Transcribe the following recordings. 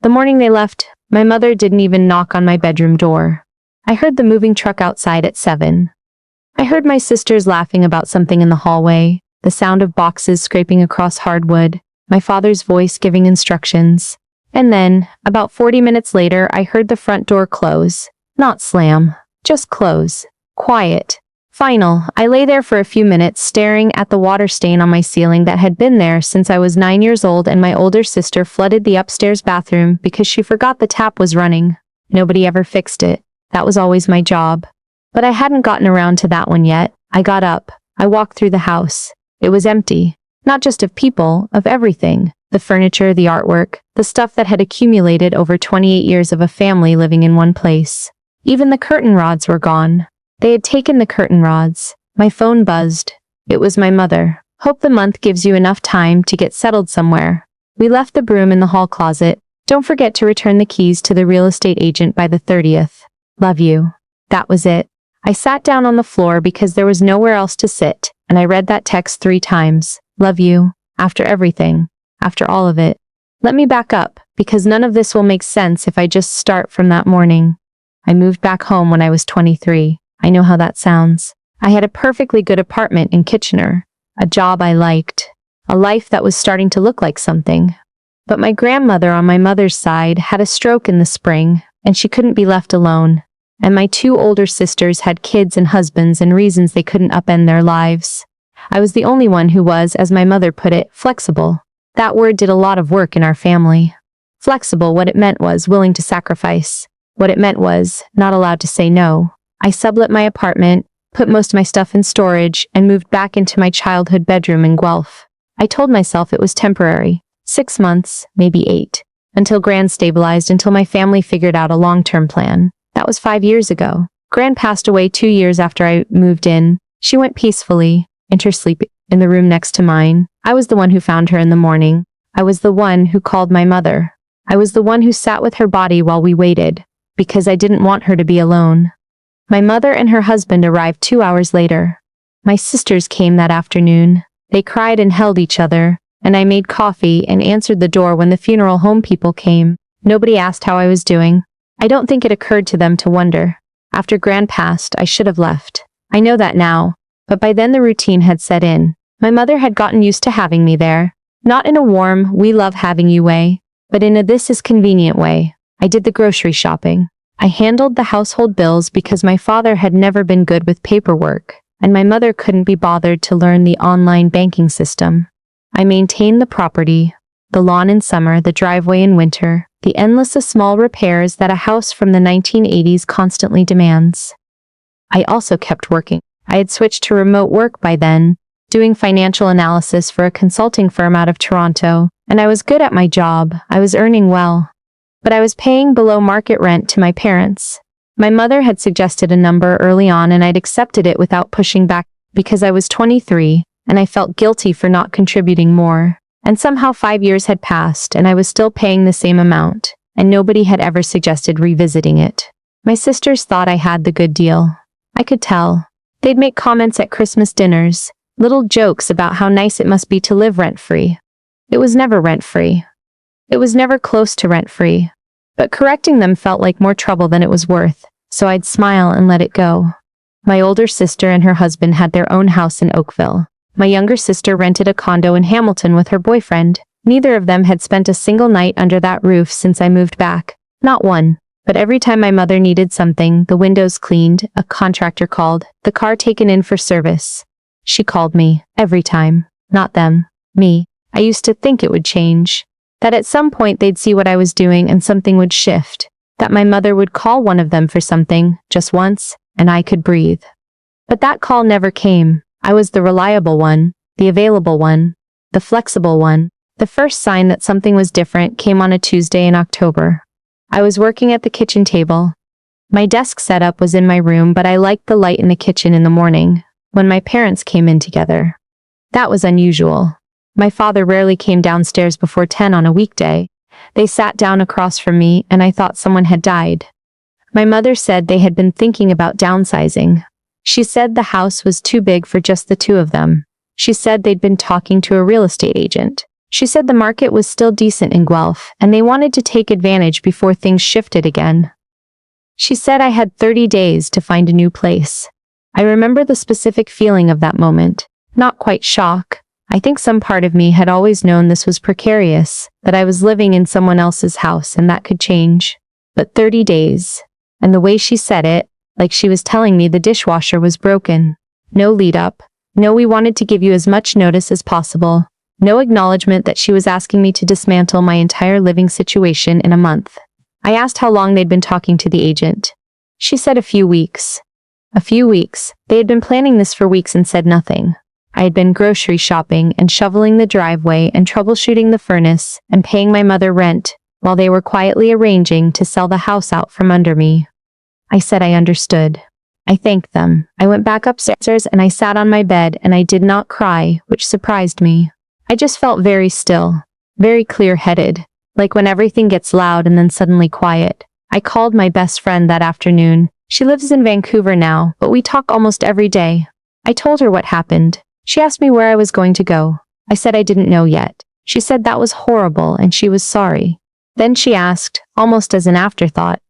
The morning they left, my mother didn't even knock on my bedroom door. I heard the moving truck outside at 7. I heard my sisters laughing about something in the hallway, the sound of boxes scraping across hardwood, my father's voice giving instructions. And then, about 40 minutes later, I heard the front door close. Not slam, just close. Quiet. Final. I lay there for a few minutes staring at the water stain on my ceiling that had been there since I was 9 years old, and my older sister flooded the upstairs bathroom because she forgot the tap was running. Nobody ever fixed it. That was always my job. But I hadn't gotten around to that one yet. I got up. I walked through the house. It was empty. Not just of people, of everything. The furniture, the artwork, the stuff that had accumulated over 28 years of a family living in one place. Even the curtain rods were gone. They had taken the curtain rods. My phone buzzed. It was my mother. Hope the month gives you enough time to get settled somewhere. We left the broom in the hall closet. Don't forget to return the keys to the real estate agent by the 30th. Love you. That was it. I sat down on the floor because there was nowhere else to sit, and I read that text 3 times. Love you. After everything. After all of it. Let me back up, because none of this will make sense if I just start from that morning. I moved back home when I was 23. I know how that sounds. I had a perfectly good apartment in Kitchener, a job I liked, a life that was starting to look like something. But my grandmother on my mother's side had a stroke in the spring, and she couldn't be left alone. And my 2 older sisters had kids and husbands and reasons they couldn't upend their lives. I was the only one who was, as my mother put it, flexible. That word did a lot of work in our family. Flexible, what it meant was willing to sacrifice. What it meant was not allowed to say no. I sublet my apartment, put most of my stuff in storage, and moved back into my childhood bedroom in Guelph. I told myself it was temporary. 6 months, maybe 8. Until Gran stabilized, until my family figured out a long-term plan. That was 5 years ago. Gran passed away 2 years after I moved in. She went peacefully, intersleep in the room next to mine. I was the one who found her in the morning. I was the one who called my mother. I was the one who sat with her body while we waited, because I didn't want her to be alone. My mother and her husband arrived 2 hours later. My sisters came that afternoon. They cried and held each other, and I made coffee and answered the door when the funeral home people came. Nobody asked how I was doing. I don't think it occurred to them to wonder. After Gran passed, I should have left. I know that now, but by then the routine had set in. My mother had gotten used to having me there. Not in a warm, we love having you way, but in a this is convenient way. I did the grocery shopping. I handled the household bills because my father had never been good with paperwork, and my mother couldn't be bothered to learn the online banking system. I maintained the property, the lawn in summer, the driveway in winter, the endless of small repairs that a house from the 1980s constantly demands. I also kept working. I had switched to remote work by then, doing financial analysis for a consulting firm out of Toronto, and I was good at my job. I was earning well. But I was paying below market rent to my parents. My mother had suggested a number early on, and I'd accepted it without pushing back because I was 23, and I felt guilty for not contributing more. And somehow 5 years had passed, and I was still paying the same amount, and nobody had ever suggested revisiting it. My sisters thought I had the good deal. I could tell. They'd make comments at Christmas dinners, little jokes about how nice it must be to live rent-free. It was never rent-free. It was never close to rent-free. But correcting them felt like more trouble than it was worth, so I'd smile and let it go. My older sister and her husband had their own house in Oakville. My younger sister rented a condo in Hamilton with her boyfriend. Neither of them had spent a single night under that roof since I moved back. Not one. But every time my mother needed something, the windows cleaned, a contractor called, the car taken in for service. She called me. Every time. Not them. Me. I used to think it would change. That at some point they'd see what I was doing and something would shift. That my mother would call one of them for something, just once, and I could breathe. But that call never came. I was the reliable one, the available one, the flexible one. The first sign that something was different came on a Tuesday in October. I was working at the kitchen table. My desk setup was in my room, but I liked the light in the kitchen in the morning, when my parents came in together. That was unusual. My father rarely came downstairs before 10 on a weekday. They sat down across from me, and I thought someone had died. My mother said they had been thinking about downsizing. She said the house was too big for just the two of them. She said they'd been talking to a real estate agent. She said the market was still decent in Guelph, and they wanted to take advantage before things shifted again. She said I had 30 days to find a new place. I remember the specific feeling of that moment. Not quite shock. I think some part of me had always known this was precarious, that I was living in someone else's house and that could change. But 30 days. And the way she said it, like she was telling me the dishwasher was broken. No lead up. No, we wanted to give you as much notice as possible. No acknowledgement that she was asking me to dismantle my entire living situation in a month. I asked how long they'd been talking to the agent. She said a few weeks. A few weeks. They had been planning this for weeks and said nothing. I had been grocery shopping and shoveling the driveway and troubleshooting the furnace and paying my mother rent while they were quietly arranging to sell the house out from under me. I said I understood. I thanked them. I went back upstairs and I sat on my bed and I did not cry, which surprised me. I just felt very still, very clear-headed, like when everything gets loud and then suddenly quiet. I called my best friend that afternoon. She lives in Vancouver now, but we talk almost every day. I told her what happened. She asked me where I was going to go. I said I didn't know yet. She said that was horrible and she was sorry. Then she asked, almost as an afterthought.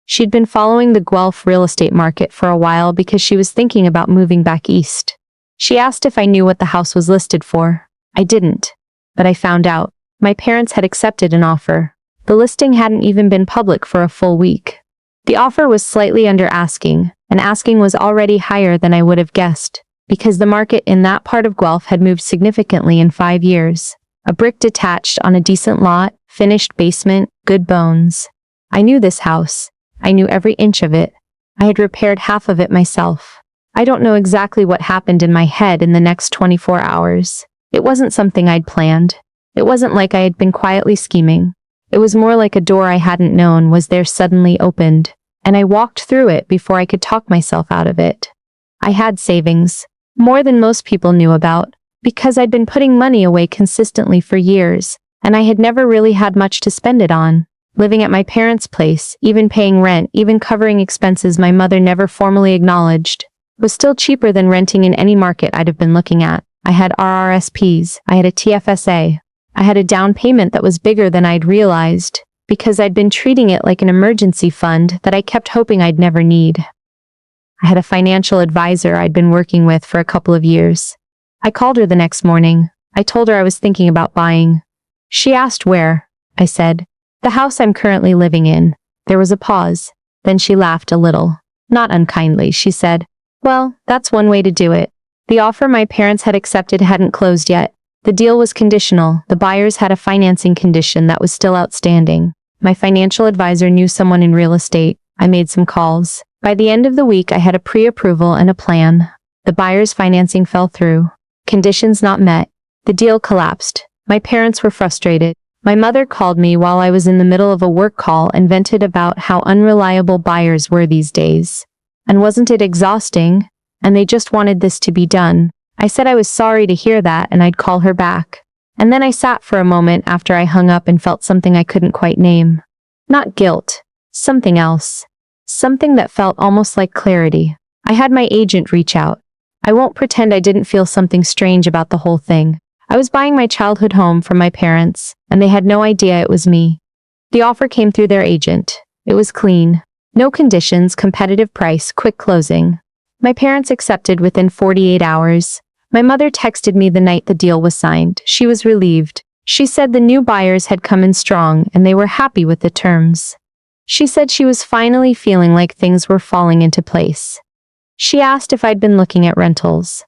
She'd been following the Guelph real estate market for a while because she was thinking about moving back east. She asked if I knew what the house was listed for. I didn't. But I found out. My parents had accepted an offer. The listing hadn't even been public for a full week. The offer was slightly under asking, and asking was already higher than I would have guessed, because the market in that part of Guelph had moved significantly in 5 years. A brick detached on a decent lot, finished basement, good bones. I knew this house. I knew every inch of it. I had repaired half of it myself. I don't know exactly what happened in my head in the next 24 hours. It wasn't something I'd planned. It wasn't like I had been quietly scheming. It was more like a door I hadn't known was there suddenly opened, and I walked through it before I could talk myself out of it. I had savings, more than most people knew about, because I'd been putting money away consistently for years, and I had never really had much to spend it on. Living at my parents' place, even paying rent, even covering expenses my mother never formally acknowledged, was still cheaper than renting in any market I'd have been looking at. I had RRSPs, I had a TFSA, I had a down payment that was bigger than I'd realized, because I'd been treating it like an emergency fund that I kept hoping I'd never need. I had a financial advisor I'd been working with for a couple of years. I called her the next morning. I told her I was thinking about buying. She asked where. I said, the house I'm currently living in. There was a pause. Then she laughed a little. Not unkindly, she said, well, that's one way to do it. The offer my parents had accepted hadn't closed yet. The deal was conditional. The buyers had a financing condition that was still outstanding. My financial advisor knew someone in real estate. I made some calls. By the end of the week, I had a pre-approval and a plan. The buyer's financing fell through. Conditions not met. The deal collapsed. My parents were frustrated. My mother called me while I was in the middle of a work call and vented about how unreliable buyers were these days. And wasn't it exhausting? And they just wanted this to be done. I said I was sorry to hear that and I'd call her back. And then I sat for a moment after I hung up and felt something I couldn't quite name. Not guilt. Something else. Something that felt almost like clarity. I had my agent reach out. I won't pretend I didn't feel something strange about the whole thing. I was buying my childhood home from my parents, and they had no idea it was me. The offer came through their agent. It was clean. No conditions, competitive price, quick closing. My parents accepted within 48 hours. My mother texted me the night the deal was signed. She was relieved. She said the new buyers had come in strong and they were happy with the terms. She said she was finally feeling like things were falling into place. She asked if I'd been looking at rentals.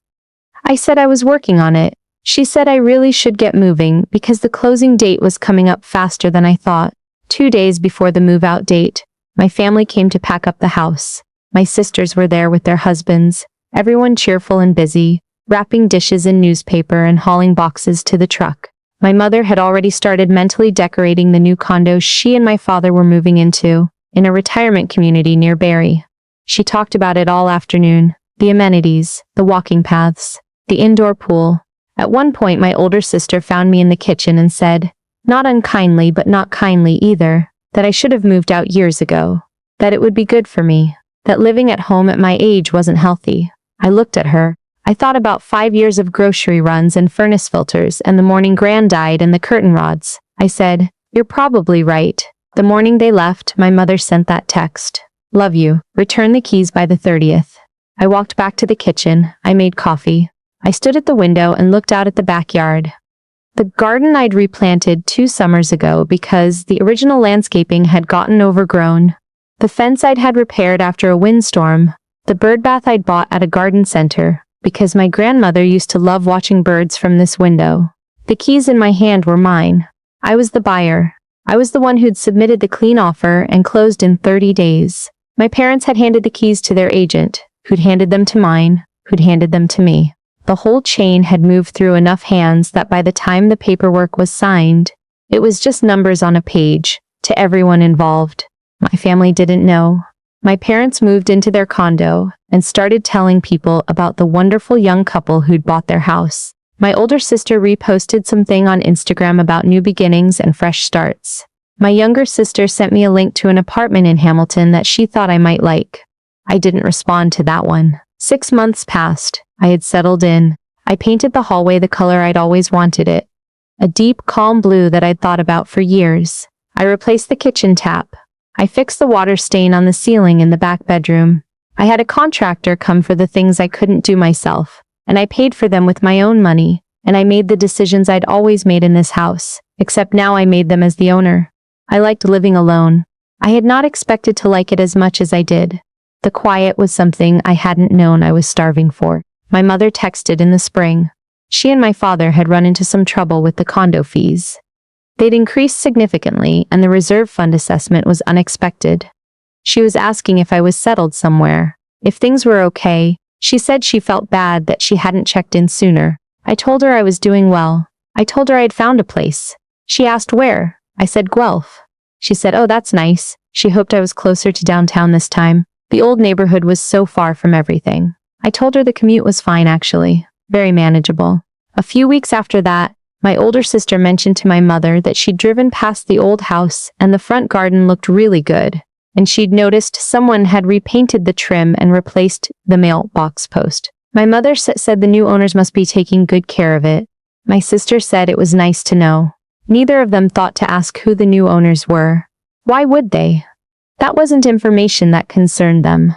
I said I was working on it. She said I really should get moving because the closing date was coming up faster than I thought. 2 days before the move-out date, my family came to pack up the house. My sisters were there with their husbands, everyone cheerful and busy, wrapping dishes in newspaper and hauling boxes to the truck. My mother had already started mentally decorating the new condo she and my father were moving into, in a retirement community near Barrie. She talked about it all afternoon, the amenities, the walking paths, the indoor pool. At one point my older sister found me in the kitchen and said, not unkindly but not kindly either, that I should have moved out years ago, that it would be good for me. That living at home at my age wasn't healthy. I looked at her. I thought about 5 years of grocery runs and furnace filters and the morning Gran died and the curtain rods. I said, "You're probably right." The morning they left, my mother sent that text. "Love you. Return the keys by the 30th. I walked back to the kitchen. I made coffee. I stood at the window and looked out at the backyard. The garden I'd replanted 2 summers ago because the original landscaping had gotten overgrown. The fence I'd had repaired after a windstorm. The bird bath I'd bought at a garden center because my grandmother used to love watching birds from this window. The keys in my hand were mine. I was the buyer. I was the one who'd submitted the clean offer and closed in 30 days. My parents had handed the keys to their agent, who'd handed them to mine, who'd handed them to me. The whole chain had moved through enough hands that by the time the paperwork was signed, it was just numbers on a page, to everyone involved. My family didn't know. My parents moved into their condo and started telling people about the wonderful young couple who'd bought their house. My older sister reposted something on Instagram about new beginnings and fresh starts. My younger sister sent me a link to an apartment in Hamilton that she thought I might like. I didn't respond to that one. 6 months passed. I had settled in. I painted the hallway the color I'd always wanted it. A deep, calm blue that I'd thought about for years. I replaced the kitchen tap. I fixed the water stain on the ceiling in the back bedroom. I had a contractor come for the things I couldn't do myself, and I paid for them with my own money, and I made the decisions I'd always made in this house, except now I made them as the owner. I liked living alone. I had not expected to like it as much as I did. The quiet was something I hadn't known I was starving for. My mother texted in the spring. She and my father had run into some trouble with the condo fees. They'd increased significantly, and the reserve fund assessment was unexpected. She was asking if I was settled somewhere, if things were okay. She said she felt bad that she hadn't checked in sooner. I told her I was doing well. I told her I had found a place. She asked where. I said Guelph. She said, "Oh, that's nice." She hoped I was closer to downtown this time. The old neighborhood was so far from everything. I told her the commute was fine actually, very manageable. A few weeks after that, my older sister mentioned to my mother that she'd driven past the old house and the front garden looked really good, and she'd noticed someone had repainted the trim and replaced the mailbox post. My mother said the new owners must be taking good care of it. My sister said it was nice to know. Neither of them thought to ask who the new owners were. Why would they? That wasn't information that concerned them.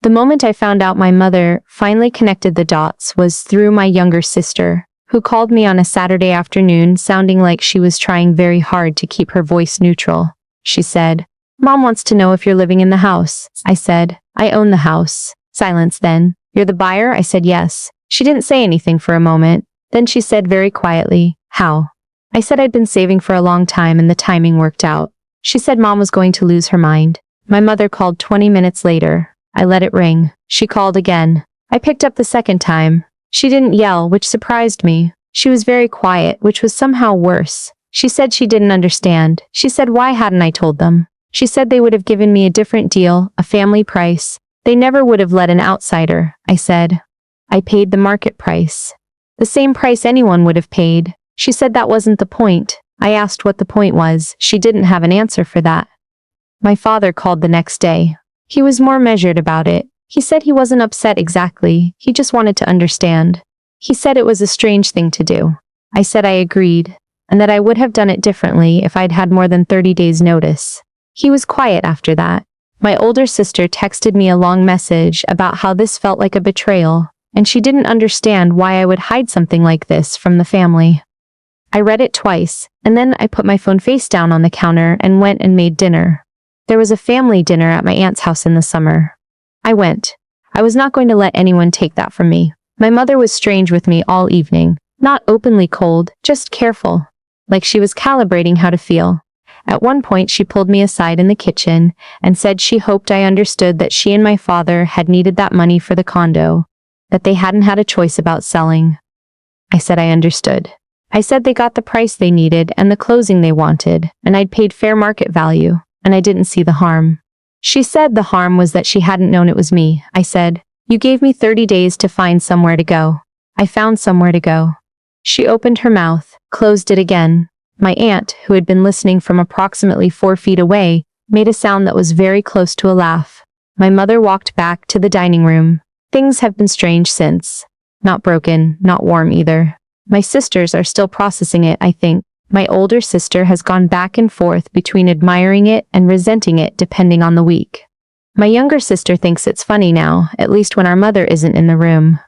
The moment I found out my mother finally connected the dots was through my younger sister, who called me on a Saturday afternoon sounding like she was trying very hard to keep her voice neutral. She said, "Mom wants to know if you're living in the house." I said, "I own the house." Silence then. "You're the buyer?" I said yes. She didn't say anything for a moment. Then she said very quietly, "How?" I said I'd been saving for a long time and the timing worked out. She said Mom was going to lose her mind. My mother called 20 minutes later. I let it ring. She called again. I picked up the second time. She didn't yell, which surprised me. She was very quiet, which was somehow worse. She said she didn't understand. She said why hadn't I told them? She said they would have given me a different deal, a family price. They never would have let an outsider. I said, I paid the market price. The same price anyone would have paid. She said that wasn't the point. I asked what the point was. She didn't have an answer for that. My father called the next day. He was more measured about it. He said he wasn't upset exactly. He just wanted to understand. He said it was a strange thing to do. I said I agreed, and that I would have done it differently if I'd had more than 30 days notice. He was quiet after that. My older sister texted me a long message about how this felt like a betrayal, and she didn't understand why I would hide something like this from the family. I read it twice, and then I put my phone face down on the counter and went and made dinner. There was a family dinner at my aunt's house in the summer. I went. I was not going to let anyone take that from me. My mother was strange with me all evening, not openly cold, just careful, like she was calibrating how to feel. At one point she pulled me aside in the kitchen and said she hoped I understood that she and my father had needed that money for the condo, that they hadn't had a choice about selling. I said I understood. I said they got the price they needed and the closing they wanted, and I'd paid fair market value, and I didn't see the harm. She said the harm was that she hadn't known it was me. I said, you gave me 30 days to find somewhere to go. I found somewhere to go. She opened her mouth, closed it again. My aunt, who had been listening from approximately 4 feet away, made a sound that was very close to a laugh. My mother walked back to the dining room. Things have been strange since. Not broken, not warm either. My sisters are still processing it, I think. My older sister has gone back and forth between admiring it and resenting it depending on the week. My younger sister thinks it's funny now, at least when our mother isn't in the room.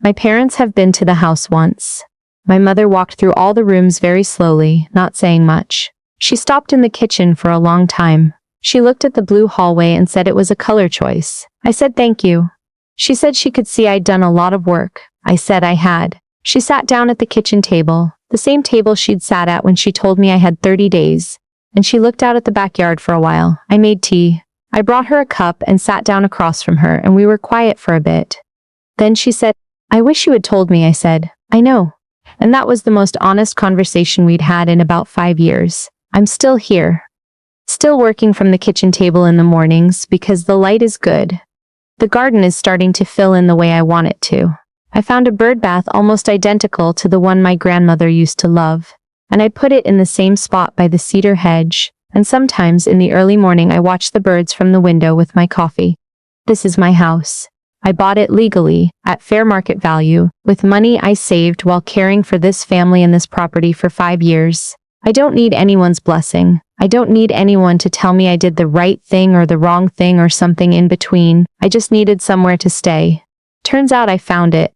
My parents have been to the house once. My mother walked through all the rooms very slowly, not saying much. She stopped in the kitchen for a long time. She looked at the blue hallway and said it was a color choice. I said thank you. She said she could see I'd done a lot of work. I said I had. She sat down at the kitchen table, the same table she'd sat at when she told me I had 30 days, and she looked out at the backyard for a while. I made tea. I brought her a cup and sat down across from her, and we were quiet for a bit. Then she said, I wish you had told me, I said. I know. And that was the most honest conversation we'd had in about 5 years. I'm still here. Still working from the kitchen table in the mornings because the light is good. The garden is starting to fill in the way I want it to. I found a bird bath almost identical to the one my grandmother used to love, and I put it in the same spot by the cedar hedge, and sometimes in the early morning I watch the birds from the window with my coffee. This is my house. I bought it legally, at fair market value, with money I saved while caring for this family and this property for 5 years. I don't need anyone's blessing. I don't need anyone to tell me I did the right thing or the wrong thing or something in between. I just needed somewhere to stay. Turns out I found it.